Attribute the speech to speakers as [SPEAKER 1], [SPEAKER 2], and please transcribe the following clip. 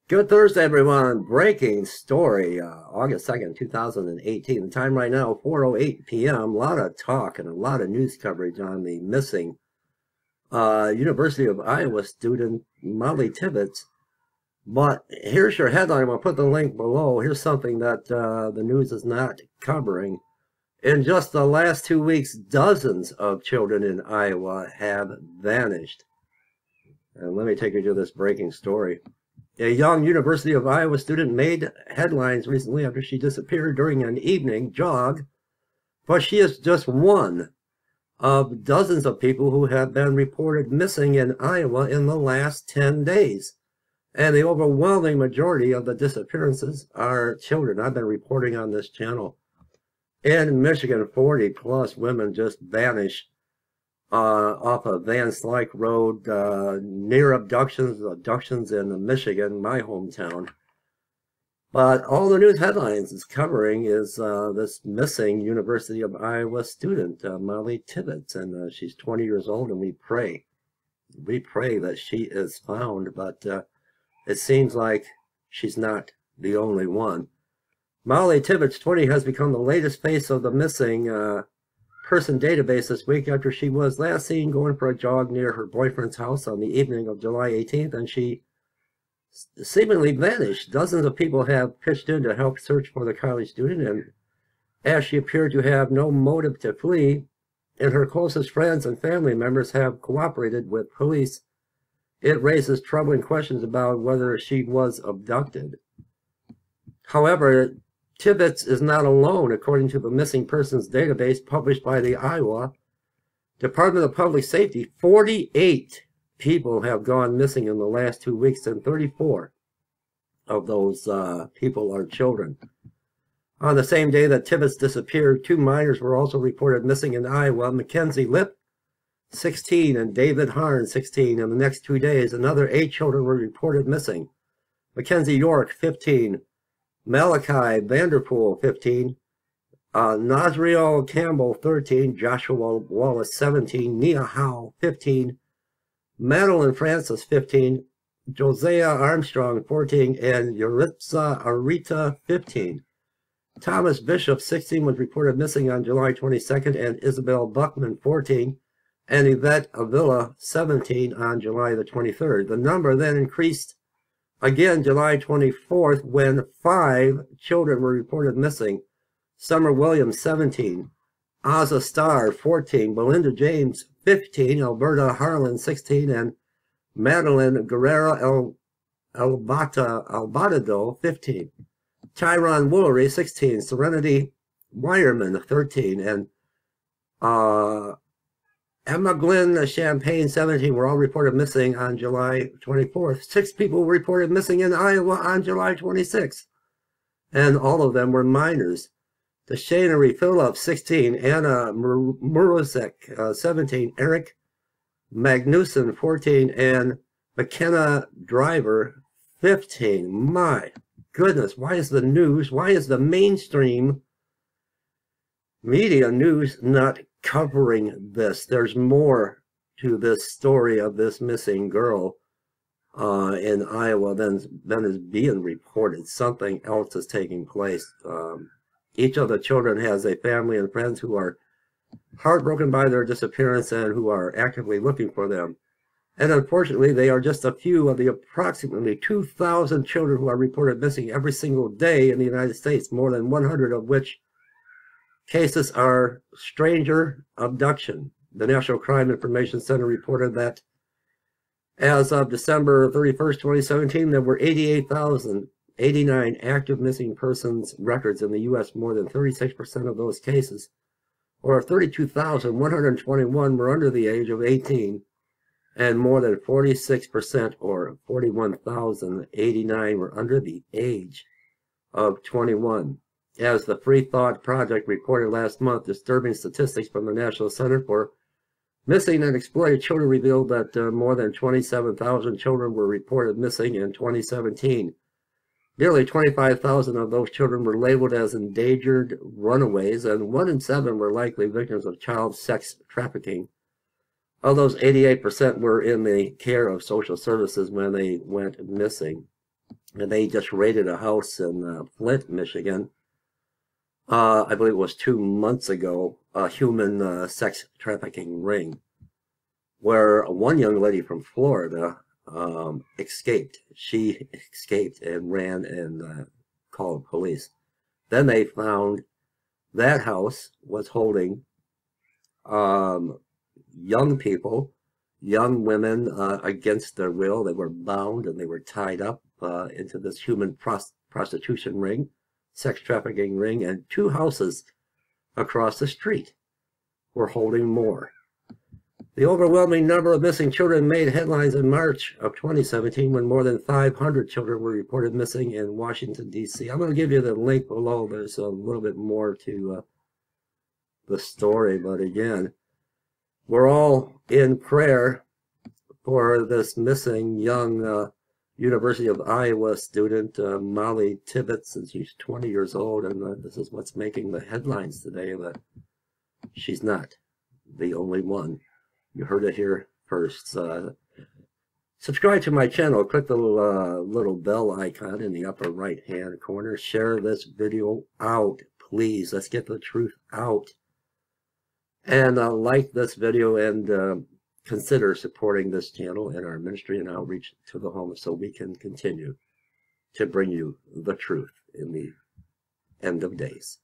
[SPEAKER 1] Good Thursday, everyone. Breaking story, August 2nd, 2018. The time right now, 4:08 p.m. A lot of talk and a lot of news coverage on the missing University of Iowa student, Molly Tibbetts. But here's your headline. I'll put the link below. Here's something that the news is not covering. In just the last 2 weeks, dozens of children in Iowa have vanished. And let me take you to this breaking story. A young University of Iowa student made headlines recently after she disappeared during an evening jog, but she is just one of dozens of people who have been reported missing in Iowa in the last 10 days. And the overwhelming majority of the disappearances are children. I've been reporting on this channel. In Michigan, 40+ women just vanished off of Van Slyke Road, near abductions in Michigan, my hometown. But all the news headlines is covering is this missing University of Iowa student, Molly Tibbetts, and she's 20 years old, and we pray that she is found, but it seems like she's not the only one. Molly Tibbetts, 20, has become the latest face of the missing person database this week after she was last seen going for a jog near her boyfriend's house on the evening of July 18th, and she seemingly vanished. Dozens of people have pitched in to help search for the college student, and as she appeared to have no motive to flee, and her closest friends and family members have cooperated with police, it raises troubling questions about whether she was abducted. However, Tibbetts is not alone. According to the missing persons database published by the Iowa Department of Public Safety, 48 people have gone missing in the last 2 weeks, and 34 of those people are children. On the same day that Tibbetts disappeared, 2 minors were also reported missing in Iowa: Mackenzie Lipp, 16, and David Harn, 16. In the next 2 days, another 8 children were reported missing: Mackenzie York, 15, Malachi Vanderpool, 15, Nazriel Campbell, 13, Joshua Wallace, 17, Nia Howe, 15, Madeline Francis, 15, Josiah Armstrong, 14, and Yuritsa Arita, 15. Thomas Bishop, 16, was reported missing on July 22nd, and Isabel Buckman, 14, and Yvette Avila, 17, on July the 23rd. The number then increased again July 24th, when 5 children were reported missing: Summer Williams, 17, Ozza Starr, 14, Belinda James, 15, Alberta Harlan, 16, and Madeline Guerrera Albatado, 15. Tyron Woolery, 16, Serenity Wireman, 13, and Emma Glenn Champagne, 17, were all reported missing on July 24th. 6 people were reported missing in Iowa on July 26th, and all of them were minors. Deshanery Phillips, 16, Anna Murusek, 17, Eric Magnuson, 14, and McKenna Driver, 15. My goodness, why is the mainstream media news not covering this? There's more to this story of this missing girl in Iowa than is being reported. Something else is taking place. Each of the children has a family and friends who are heartbroken by their disappearance and who are actively looking for them. And unfortunately, they are just a few of the approximately 2,000 children who are reported missing every single day in the United States, more than 100 of which cases are stranger abduction. The National Crime Information Center reported that as of December 31st, 2017, there were 88,089 active missing persons records in the U.S. More than 36% of those cases, or 32,121, were under the age of 18, and more than 46%, or 41,089, were under the age of 21. As the Free Thought Project reported last month, disturbing statistics from the National Center for Missing and Exploited Children revealed that more than 27,000 children were reported missing in 2017. Nearly 25,000 of those children were labeled as endangered runaways, and 1 in 7 were likely victims of child sex trafficking. Of those, 88% were in the care of social services when they went missing. and they just raided a house in Flint, Michigan. I believe it was 2 months ago, a human sex trafficking ring, where one young lady from Florida escaped. She escaped and ran and called police. Then they found that house was holding young people, young women against their will. They were bound and they were tied up into this human prostitution ring, sex trafficking ring, and 2 houses across the street were holding more. The overwhelming number of missing children made headlines in March of 2017 when more than 500 children were reported missing in Washington, D.C. I'm going to give you the link below. There's a little bit more to the story, but again, we're all in prayer for this missing young University of Iowa student, Molly Tibbetts, and she's 20 years old, and this is what's making the headlines today, that she's not the only one. You heard it here first. Subscribe to my channel. Click the little bell icon in the upper right-hand corner. Share this video out, please. Let's get the truth out. And like this video and consider supporting this channel and our ministry and outreach to the homeless so we can continue to bring you the truth in the end of days.